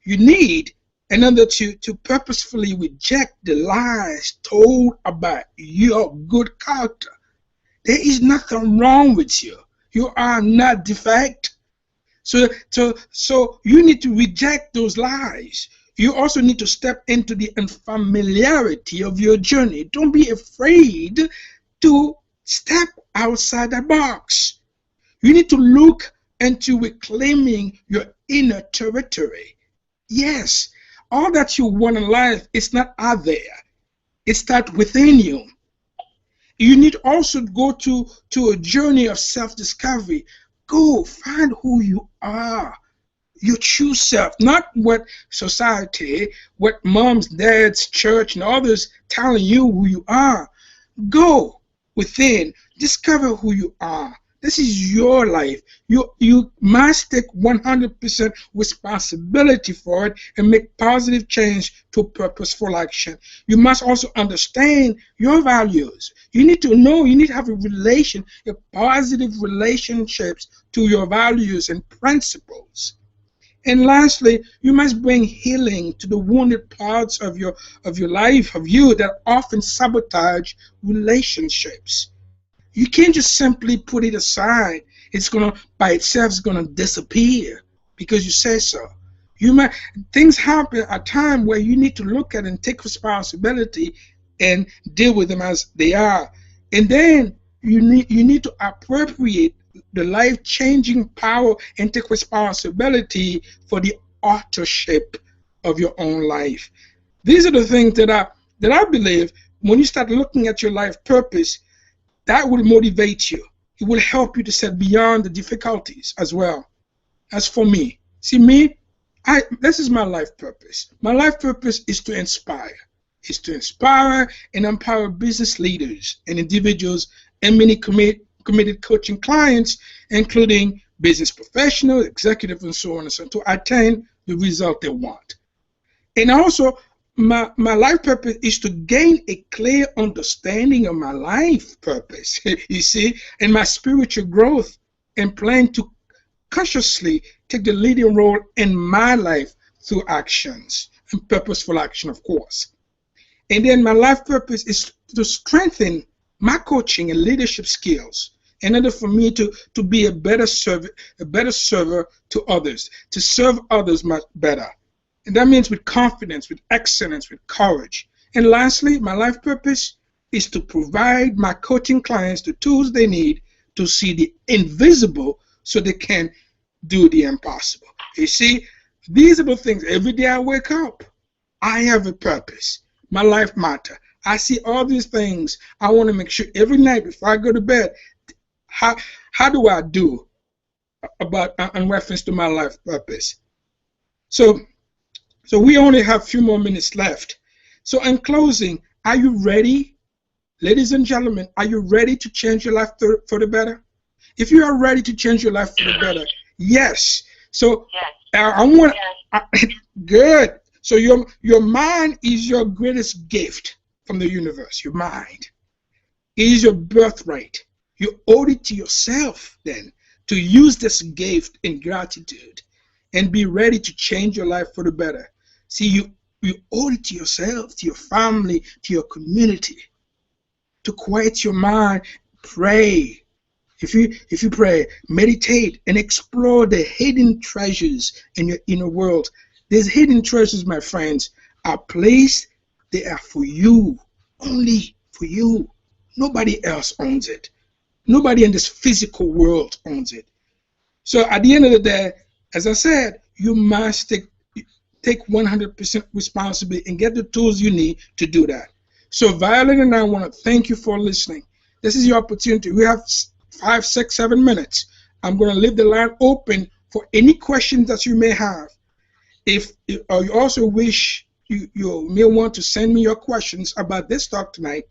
need in order to purposefully reject the lies told about your good character. There is nothing wrong with you. You are not defect. So you need to reject those lies. You also need to step into the unfamiliarity of your journey. Don't be afraid to step outside the box. You need to look into reclaiming your inner territory. Yes, all that you want in life is not out there. It starts within you. You need also to go to a journey of self-discovery. Go find who you are, your true self, not what society, what moms, dads, church, and others telling you who you are. Go within, discover who you are. This is your life. You must take 100% responsibility for it and make positive change to purposeful action. You must also understand your values. You need to know, you need to have a positive relationships to your values and principles. And lastly, you must bring healing to the wounded parts of your life, of you, that often sabotage relationships. You can't just simply put it aside. It's by itself, it's gonna disappear because you say so. Things happen at a time where you need to look at and take responsibility and deal with them as they are. And then you need to appropriate the life-changing power and take responsibility for the authorship of your own life. These are the things that I believe when you start looking at your life purpose, that will motivate you. It will help you to set beyond the difficulties as well. As for me, see me, this is my life purpose. My life purpose is to inspire. It's to inspire and empower business leaders and individuals and many committed coaching clients, including business professionals, executives, and so on and so on, to attain the result they want. And also, my life purpose is to gain a clear understanding of my life purpose, you see, and my spiritual growth, and plan to consciously take the leading role in my life through actions, and purposeful action, of course. And then my life purpose is to strengthen my coaching and leadership skills in order for me to be a better server to others, to serve others much better. And that means with confidence, with excellence, with courage. And lastly, my life purpose is to provide my coaching clients the tools they need to see the invisible so they can do the impossible. You see, these are the things. Every day I wake up, I have a purpose. My life matter. I see all these things. I want to make sure every night before I go to bed, how do I do about in reference to my life purpose? So we only have a few more minutes left. So in closing, are you ready? Ladies and gentlemen, are you ready to change your life for the better? If you are ready to change your life for the better, yes. So yes. Good. So your mind is your greatest gift from the universe. Your mind is your birthright. You owe it to yourself then to use this gift in gratitude and be ready to change your life for the better. See, you owe it to yourself, to your family, to your community, to quiet your mind. Pray. If you pray, meditate, and explore the hidden treasures in your inner world. These hidden treasures, my friends, are placed. They are for you, only for you. Nobody else owns it. Nobody in this physical world owns it. So at the end of the day, as I said, you must take 100% responsibility and get the tools you need to do that. So Violet and I want to thank you for listening. This is your opportunity. We have 5, 6, 7 minutes. I'm going to leave the line open for any questions that you may have. If you also wish, you may want to send me your questions about this talk tonight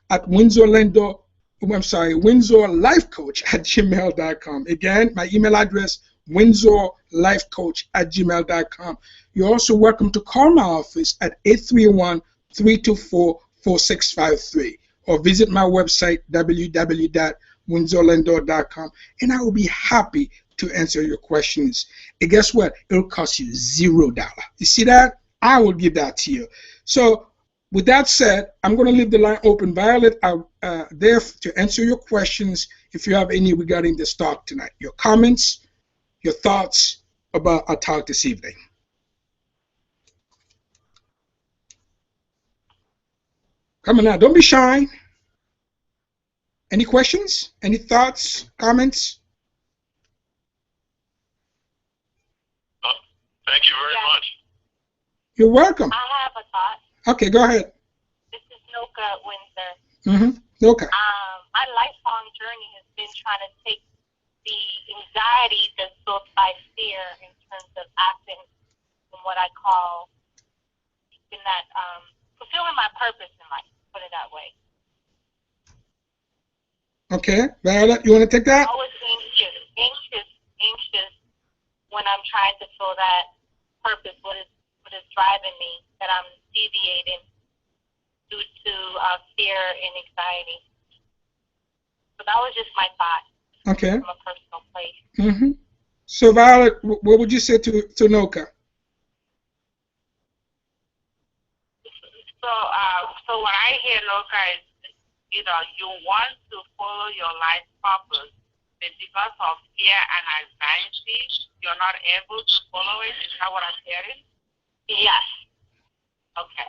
at windsorlifecoach@gmail.com. Again, my email address, windsorlifecoach@gmail.com. You're also welcome to call my office at 831-324-4653 or visit my website, www.windsorlindor.com, and I will be happy to answer your questions. And guess what? It'll cost you $0. You see that? I will give that to you. So with that said, I'm going to leave the line open. Violet, I'm there to answer your questions if you have any regarding this talk tonight. Your comments, your thoughts about our talk this evening. Come on now, don't be shy. Any questions? Any thoughts, comments? Thank you very much. You're welcome. I have a thought. Okay, go ahead. This is Noka Windsor. Okay. My lifelong journey has been trying to take the anxiety that's built by fear in terms of acting in what I call fulfilling my purpose in life, put it that way. Okay, Violet, you want to take that? I'm always anxious when I'm trying to feel that purpose, what is driving me, that I'm deviating due to fear and anxiety. So that was just my thought. Okay. From a personal place. So Violet, what would you say to Noka? So what I hear, Noka, is, you want to follow your life purpose, but because of fear and anxiety, you're not able to follow it. Is that what I'm hearing? Yes. Okay.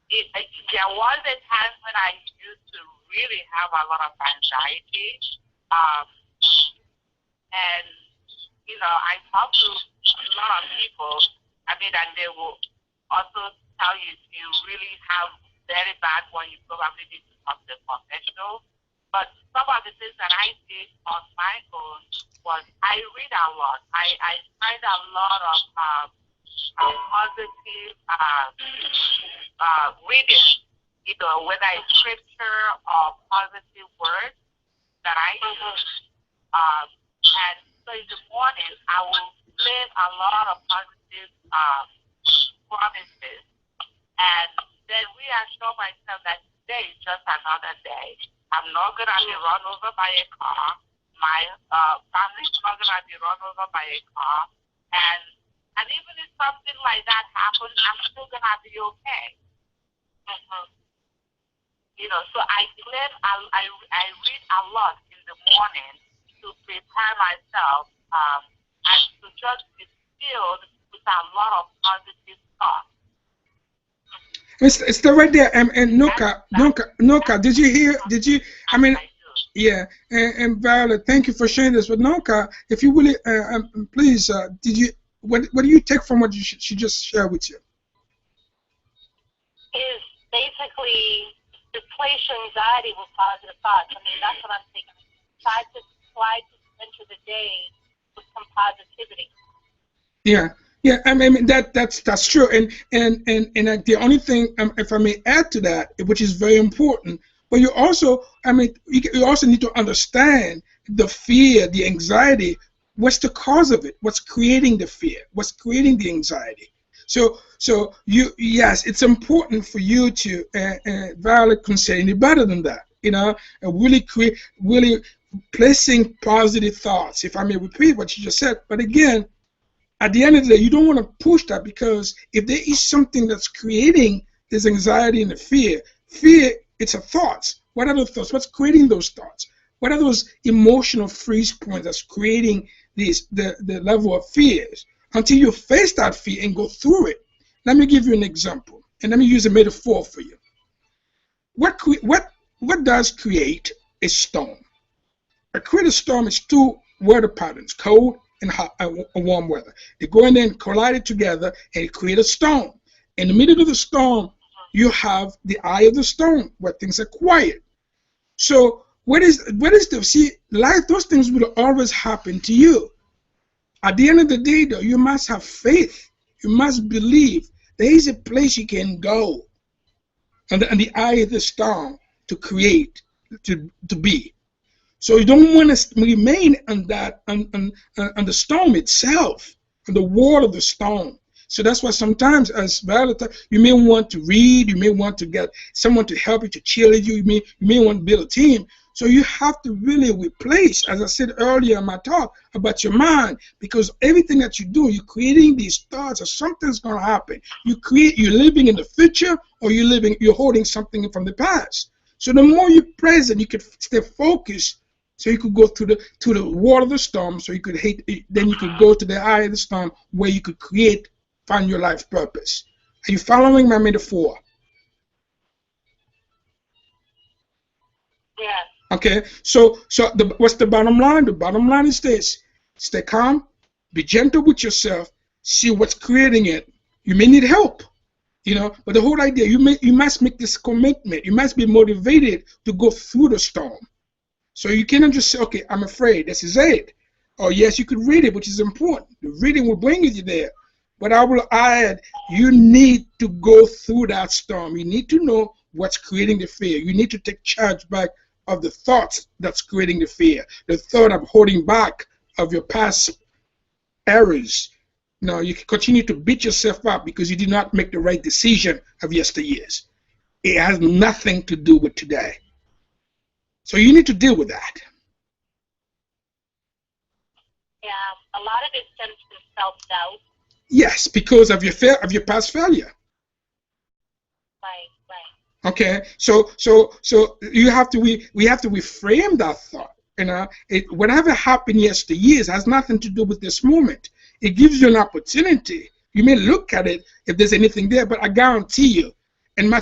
There was a time when I used to really have a lot of anxiety, and I talk to a lot of people. And they will also tell you if you really have very bad one, you probably need to talk to a professional. But some of the things that I did on my own was I read a lot. I find a lot of positive reading, whether it's scripture or positive words that I use. And so in the morning, I will live a lot of positive promises, and then reassure myself that today is just another day. I'm not going to be run over by a car. My family's not going to be run over by a car. And even if something like that happens, I'm still going to be okay. So I read a lot in the morning to prepare myself and to just be filled with a lot of positive thoughts. It's still right there. And Noka, did you hear? Yeah. And Violet, thank you for sharing this. But Noka, if you really, please, what do you take from what she just shared with you? Is basically replace your anxiety with positive thoughts. That's what I'm thinking. Try to enter the day with some positivity. Yeah. That's true, and the only thing, if I may add to that, which is very important, but you also, you also need to understand the fear, the anxiety. What's the cause of it? What's creating the fear? What's creating the anxiety? So yes, it's important for you to, Violet couldn't say any better than that. And really placing positive thoughts. If I may repeat what you just said, but again, at the end of the day, you don't want to push that, because if there is something that's creating this anxiety and the fear, it's a thoughts. What are the thoughts? What's creating those thoughts? What are those emotional freeze points that's creating the level of fears? Until you face that fear and go through it. Let me give you an example, and let me use a metaphor for you. What does create a storm? A created storm is two weather patterns, cold in warm weather. They go in there and collide it together and create a storm. In the middle of the storm, you have the eye of the storm where things are quiet. So what is life? Those things will always happen to you. At the end of the day, though, you must have faith. You must believe there is a place you can go on the eye of the storm to create, to be. So you don't want to remain on the storm itself, on the wall of the storm. So that's why sometimes, as Violet, you may want to read, you may want to get someone to help you, to cheerlead you, you may want to build a team. So you have to really replace, as I said earlier in my talk, about your mind, because everything that you do, you're creating these thoughts of something's going to happen. You're living in the future, or you're holding something from the past. So the more you're present, you can stay focused. So you could go to the wall of the storm. So then you could go to the eye of the storm where you could find your life purpose. Are you following my metaphor? Yeah. Okay. So what's the bottom line? The bottom line is this: stay calm, be gentle with yourself, see what's creating it. You may need help. But the whole idea, you must make this commitment. You must be motivated to go through the storm. So you cannot just say, okay, I'm afraid, this is it. Or yes, you could read it, which is important. The reading will bring you there. But I will add, you need to go through that storm. You need to know what's creating the fear. You need to take charge back of the thoughts that's creating the fear. The thought of holding back of your past errors. No, you can continue to beat yourself up because you did not make the right decision of yesteryears. It has nothing to do with today. So you need to deal with that. Yeah, a lot of it stems from self-doubt. Yes, because of your past failure. Right. Okay, so we have to reframe that thought. Whatever happened yesteryears has nothing to do with this moment. It gives you an opportunity. You may look at it if there's anything there, but I guarantee you, and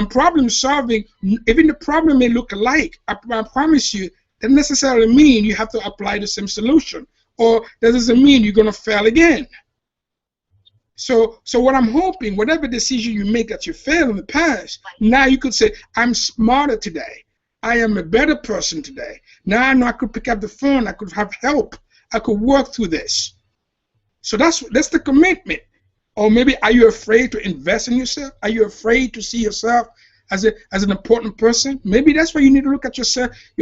problem solving, even the problem may look alike. I promise you, that doesn't necessarily mean you have to apply the same solution, or that doesn't mean you're going to fail again. So what I'm hoping, whatever decision you make that you failed in the past, now you could say, I'm smarter today. I am a better person today. Now I know I could pick up the phone. I could have help. I could work through this. So that's the commitment. Or maybe, are you afraid to invest in yourself? Are you afraid to see yourself as an important person? Maybe that's why you need to look at your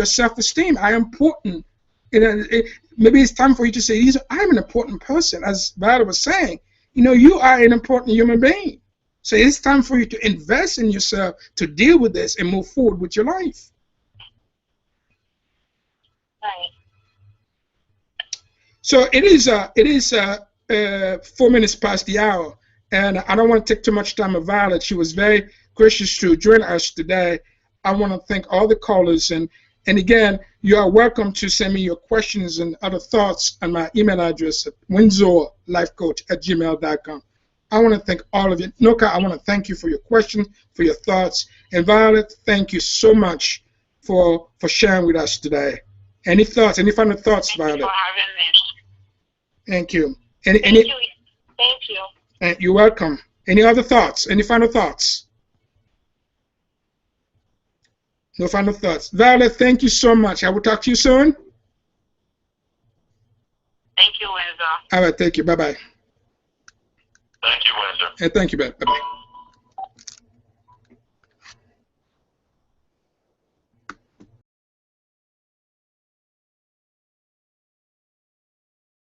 self-esteem. I am important. Maybe it's time for you to say, I'm an important person. As Violet was saying, you are an important human being. So it's time for you to invest in yourself to deal with this and move forward with your life. Right. So it is 4 minutes past the hour, and I don't want to take too much time of Violet. She was very gracious to join us today. I want to thank all the callers, and again, you are welcome to send me your questions and other thoughts on my email address at windsorlifecoach@gmail.com. I want to thank all of you. Noka, I want to thank you for your questions, for your thoughts, and Violet, thank you so much for sharing with us today. Any thoughts? Any final thoughts, Violet? Thank you for having me. Thank you. Thank you. You're welcome. Any other thoughts? Any final thoughts? No final thoughts. Violet, thank you so much. I will talk to you soon. Thank you, Windsor. All right, thank you. Bye-bye. Thank you, Windsor. And thank you, bye-bye.